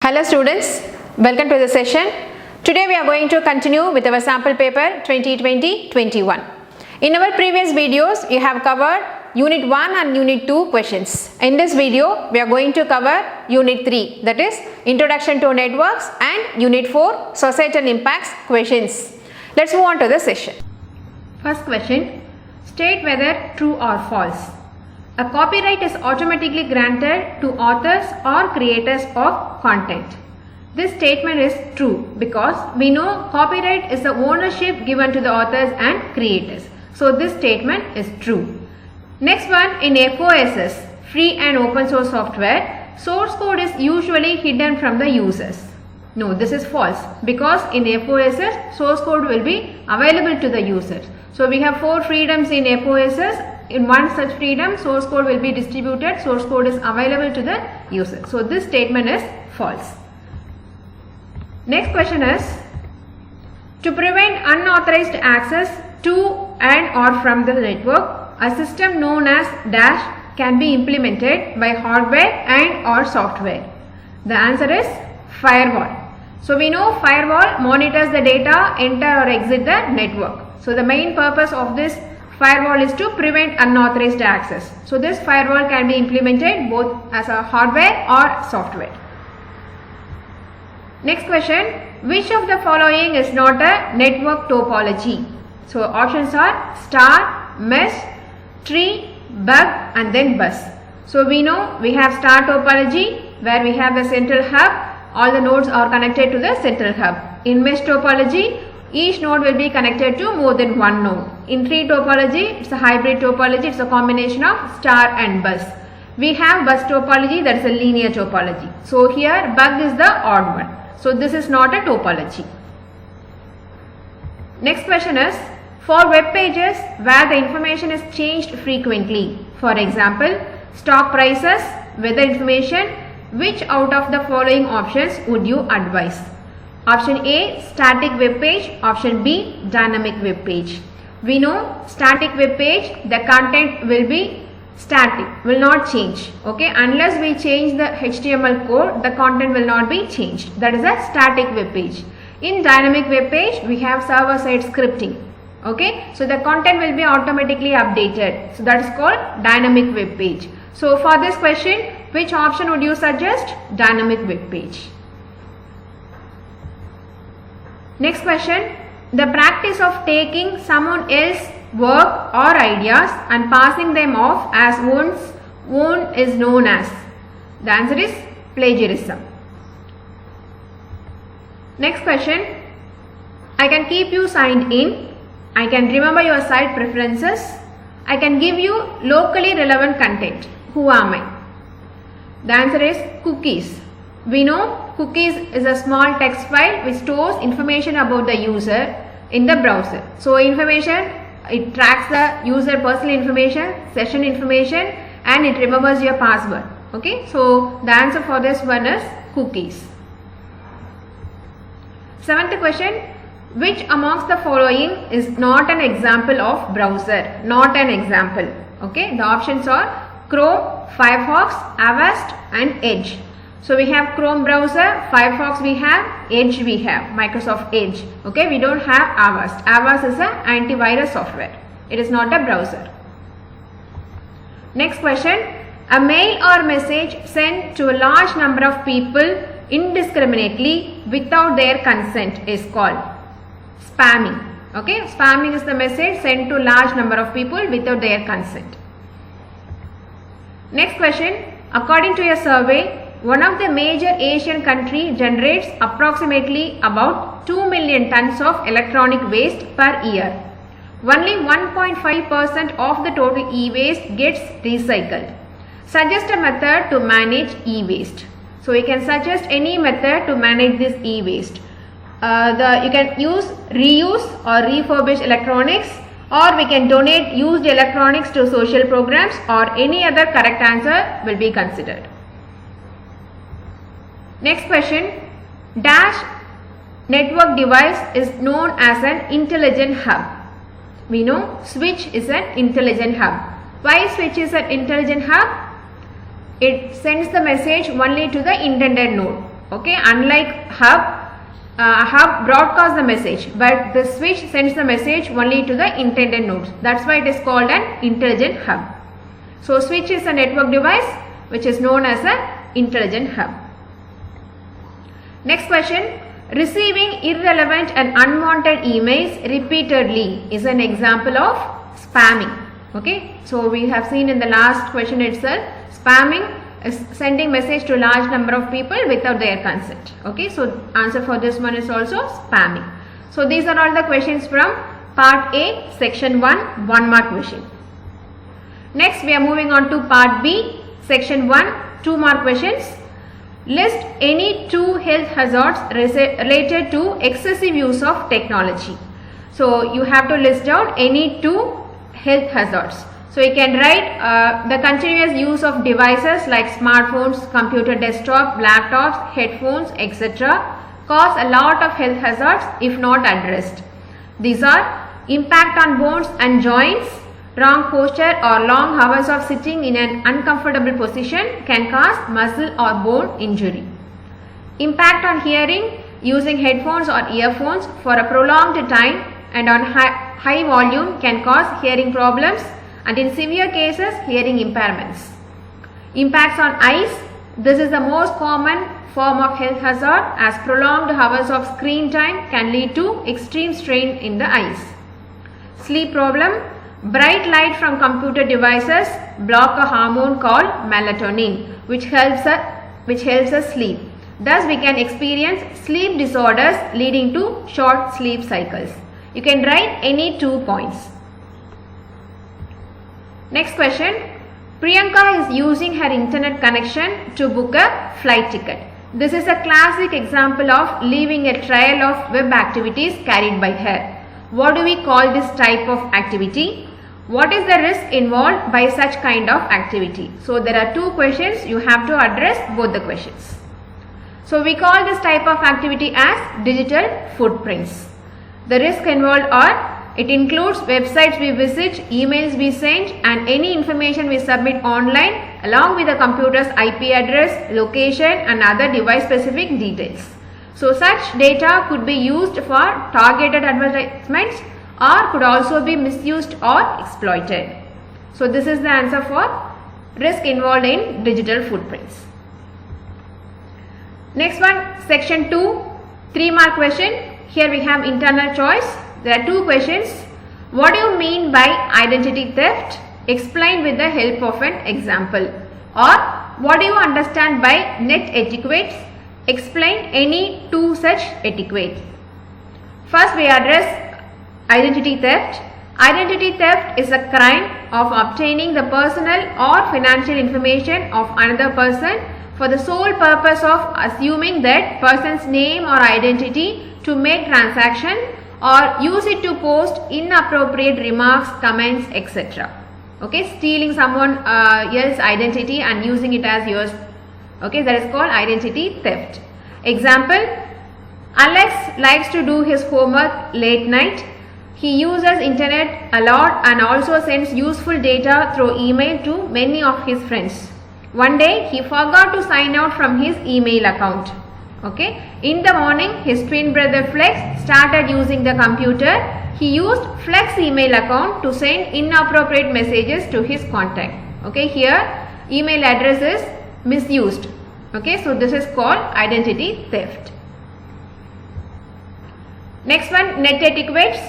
Hello students, welcome to the session. Today we are going to continue with our sample paper 2020-21. In our previous videos, you have covered Unit 1 and Unit 2 questions. In this video, we are going to cover Unit 3, that is Introduction to Networks, and Unit 4, Societal Impacts questions. Let's move on to the session. First question, state whether true or false. A copyright is automatically granted to authors or creators of content. This statement is true because we know copyright is the ownership given to the authors and creators. So this statement is true. Next one, in FOSS, free and open source software, source code is usually hidden from the users. No, this is false because in FOSS, source code will be available to the users. So we have 4 freedoms in FOSS. In one such freedom, source code will be distributed, source code is available to the user. So this statement is false. Next question is, to prevent unauthorized access to and or from the network, a system known as dash can be implemented by hardware and or software. The answer is firewall. So we know firewall monitors the data enter or exit the network. So the main purpose of this firewall is to prevent unauthorized access. So this firewall can be implemented both as a hardware or software. Next question, which of the following is not a network topology? So options are star, mesh, tree, bug and then bus. So we know we have star topology where we have the central hub, all the nodes are connected to the central hub. In mesh topology, each node will be connected to more than one node. In tree topology, it's a hybrid topology, it's a combination of star and bus. We have bus topology, that is a linear topology. So here bug is the odd one. So this is not a topology. Next question is, for web pages where the information is changed frequently, for example, stock prices, weather information, which out of the following options would you advise? Option A, static web page. Option B, dynamic web page. We know static web page, the content will be static, will not change. Okay, unless we change the HTML code, the content will not be changed. That is a static web page. In dynamic web page, we have server-side scripting. Okay, so the content will be automatically updated. So that is called dynamic web page. So for this question, which option would you suggest? Dynamic web page. Next question, the practice of taking someone else's work or ideas and passing them off as one's own is known as. The answer is plagiarism. Next question, I can keep you signed in, I can remember your site preferences, I can give you locally relevant content. Who am I? The answer is cookies. We know cookies is a small text file which stores information about the user in the browser. So information, it tracks the user personal information, session information and it remembers your password. Okay, so the answer for this one is cookies. 7th question, which amongst the following is not an example of browser? Not an example. Okay, the options are Chrome, Firefox, Avast and Edge. So we have Chrome browser, Firefox we have, Edge we have, Microsoft Edge. Okay, we don't have Avast. Avast is an antivirus software. It is not a browser. Next question, a mail or message sent to a large number of people indiscriminately without their consent is called spamming. Okay, spamming is the message sent to a large number of people without their consent. Next question, according to a survey, one of the major Asian countries generates approximately about 2 million tons of electronic waste per year. Only 1.5% of the total e-waste gets recycled. Suggest a method to manage e-waste. So you can suggest any method to manage this e-waste. You can use reuse or refurbish electronics, or we can donate used electronics to social programs, or any other correct answer will be considered. Next question, dash network device is known as an intelligent hub. We know switch is an intelligent hub. Why switch is an intelligent hub? It sends the message only to the intended node. Okay, unlike hub broadcasts the message, but the switch sends the message only to the intended nodes. That's why it is called an intelligent hub. So switch is a network device which is known as an intelligent hub. Next question. Receiving irrelevant and unwanted emails repeatedly is an example of spamming. Okay, so we have seen in the last question itself, spamming is sending message to a large number of people without their consent. Okay, so answer for this one is also spamming. So these are all the questions from part A, section 1, 1 mark question. Next we are moving on to part B, section 1, 2 mark questions. List any 2 health hazards related to excessive use of technology. So you have to list down any 2 health hazards. So you can write the continuous use of devices like smartphones, computer desktop, laptops, headphones, etc. cause a lot of health hazards if not addressed. These are impact on bones and joints. Wrong posture or long hours of sitting in an uncomfortable position can cause muscle or bone injury. Impact on hearing. Using headphones or earphones for a prolonged time and on high volume can cause hearing problems and in severe cases hearing impairments. Impacts on eyes. This is the most common form of health hazard as prolonged hours of screen time can lead to extreme strain in the eyes. Sleep problem. Bright light from computer devices block a hormone called melatonin which helps us sleep. Thus we can experience sleep disorders leading to short sleep cycles. You can write any 2 points. Next question. Priyanka is using her internet connection to book a flight ticket. This is a classic example of leaving a trail of web activities carried by her. What do we call this type of activity? What is the risk involved by such kind of activity? So there are 2 questions. You have to address both the questions. So we call this type of activity as digital footprints. The risk involved it includes websites we visit, emails we send and any information we submit online along with the computer's IP address, location and other device specific details. So such data could be used for targeted advertisements or could also be misused or exploited. So this is the answer for risk involved in digital footprints. Next one, section 2, 3 mark question. Here we have internal choice. There are 2 questions. What do you mean by identity theft? Explain with the help of an example. Or what do you understand by net etiquettes? Explain any 2 such etiquettes. First we address identity theft. Identity theft is a crime of obtaining the personal or financial information of another person for the sole purpose of assuming that person's name or identity to make transaction or use it to post inappropriate remarks, comments, etc. Okay, stealing someone else's identity and using it as yours. Okay, that is called identity theft. Example, Alex likes to do his homework late night. He uses internet a lot and also sends useful data through email to many of his friends. One day he forgot to sign out from his email account. Okay. In the morning his twin brother Flex started using the computer. He used Flex email account to send inappropriate messages to his contact. Okay. Here email address is misused. Okay. So this is called identity theft. Next one, net etiquettes.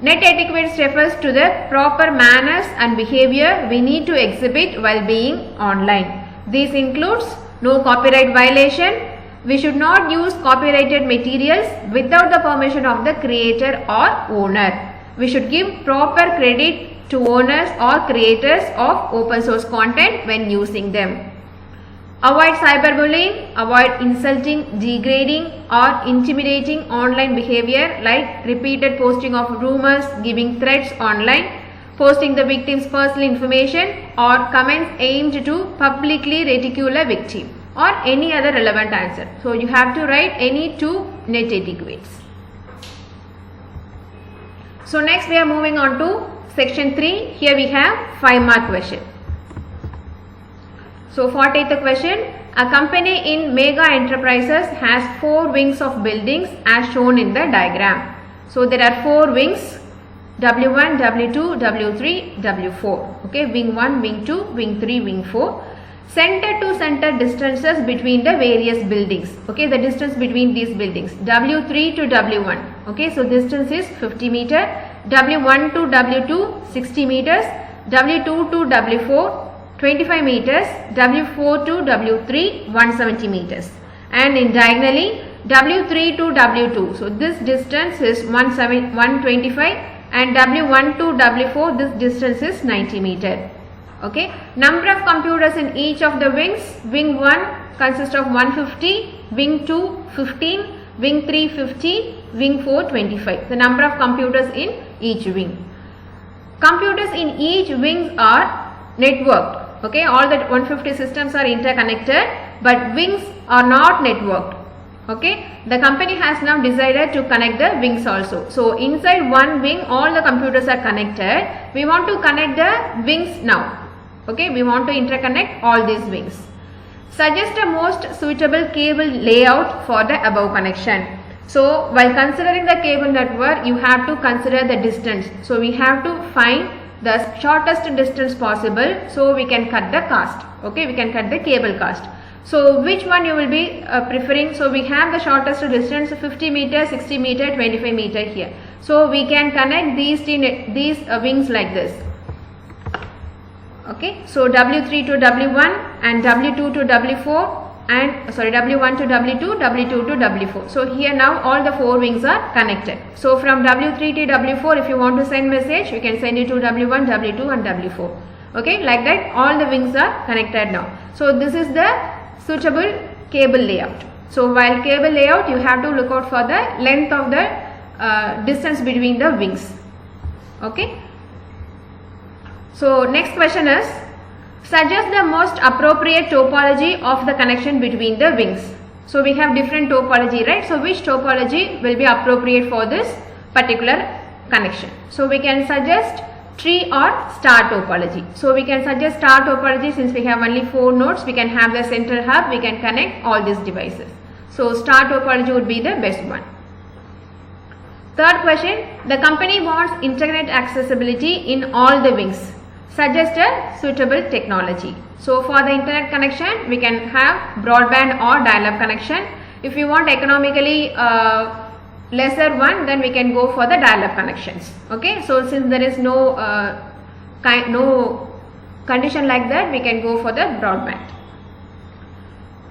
Net etiquettes refers to the proper manners and behavior we need to exhibit while being online. This includes no copyright violation. We should not use copyrighted materials without the permission of the creator or owner. We should give proper credit to owners or creators of open source content when using them. Avoid cyberbullying, avoid insulting, degrading or intimidating online behavior like repeated posting of rumors, giving threats online, posting the victim's personal information or comments aimed to publicly ridicule a victim or any other relevant answer. So you have to write any 2 net etiquettes. So next we are moving on to section 3. Here we have 5 mark question. So 48th question, A company in Mega Enterprises has 4 wings of buildings as shown in the diagram. So there are 4 wings, W1, W2, W3, W4. Okay, wing 1, wing 2, wing 3, wing 4. Center to center distances between the various buildings. Okay, the distance between these buildings, W3 to W1. Okay, so distance is 50 meter. W1 to W2 60 meters. W2 to W4 25 meters. W4 to W3 170 meters. And in diagonally W3 to W2. So this distance is 125, and W1 to W4, this distance is 90 meter. Okay, number of computers in each of the wings. Wing 1 consists of 150, wing 2 15, wing 3 15, wing 4 25. The number of computers in each wing. Computers in each wing are networked. Okay, all the 150 systems are interconnected, but wings are not networked. Okay, the company has now decided to connect the wings also. So inside one wing all the computers are connected. We want to connect the wings now. Okay, we want to interconnect all these wings. Suggest a most suitable cable layout for the above connection. So while considering the cable network, you have to consider the distance. So we have to find the shortest distance possible, so we can cut the cost. Okay, we can cut the cable cost. So which one you will be preferring? So we have the shortest distance 50 meter, 60 meter, 25 meter here. So we can connect these wings like this. Okay, so W3 to W1 and W2 to W4 and W1 to W2, W2 to W4. So here now all the 4 wings are connected. So from W3 to W4, if you want to send message, you can send it to W1, W2 and W4. Okay, like that all the wings are connected now. So this is the suitable cable layout. So while cable layout, you have to look out for the length of the distance between the wings. Okay. So next question is, suggest the most appropriate topology of the connection between the wings. So we have different topology, right? So which topology will be appropriate for this particular connection? So we can suggest tree or star topology. So we can suggest star topology since we have only 4 nodes. We can have the center hub, we can connect all these devices. So star topology would be the best one. Third question, the company wants internet accessibility in all the wings. Suggest a suitable technology. So for the internet connection, we can have broadband or dial-up connection. If you want economically lesser one, then we can go for the dial-up connections. Okay, so since there is no condition like that, we can go for the broadband.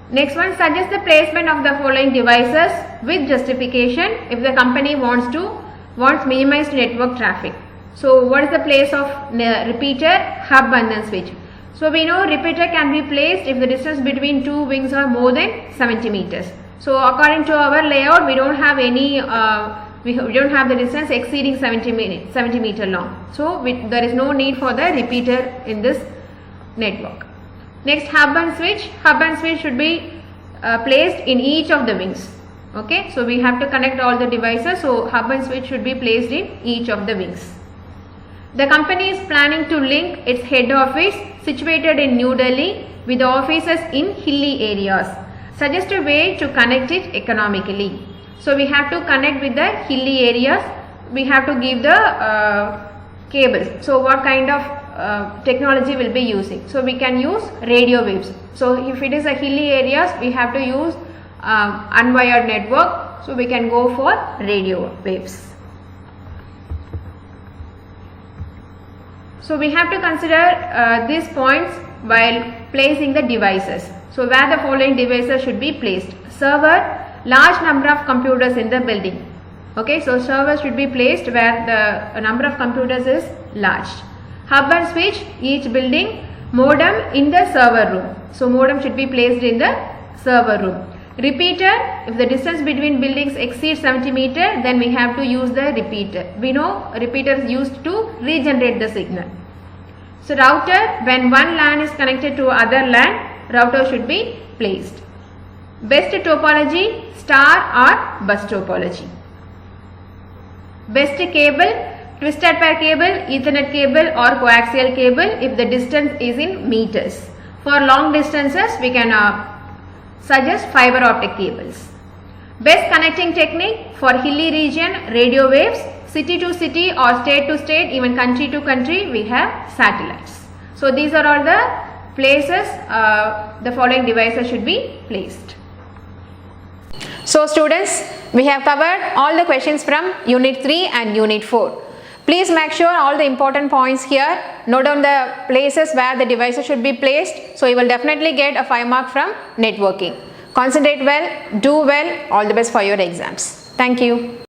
Next one, suggest the placement of the following devices with justification if the company wants minimized network traffic. So what is the place of repeater, hub and then switch? So we know repeater can be placed if the distance between 2 wings are more than 70 meters. So according to our layout, we don't have any we don't have the distance exceeding 70 meter long. So there is no need for the repeater in this network. Next, hub and switch. Hub and switch should be placed in each of the wings. Okay, so we have to connect all the devices. So hub and switch should be placed in each of the wings. The company is planning to link its head office situated in New Delhi with offices in hilly areas. Suggest a way to connect it economically. So we have to connect with the hilly areas. We have to give the cables. So what kind of technology will be using? So we can use radio waves. So if it is a hilly areas, we have to use unwired network. So we can go for radio waves. So we have to consider these points while placing the devices. So where the following devices should be placed? Server, large number of computers in the building. Okay, so server should be placed where the number of computers is large. Hub and switch, each building. Modem in the server room. So modem should be placed in the server room. Repeater, if the distance between buildings exceeds 70 meter, then we have to use the repeater. We know repeater is used to regenerate the signal. So router, when one LAN is connected to other LAN, router should be placed. Best topology, star or bus topology. Best cable, twisted pair cable, Ethernet cable or coaxial cable if the distance is in meters. For long distances, we can such as fiber optic cables. Best connecting technique for hilly region, radio waves, city to city or state to state, even country to country, we have satellites. So these are all the places the following devices should be placed. So students, we have covered all the questions from Unit 3 and Unit 4. Please make sure all the important points here. Note down the places where the devices should be placed. So you will definitely get a 5 mark from networking. Concentrate well, do well, all the best for your exams. Thank you.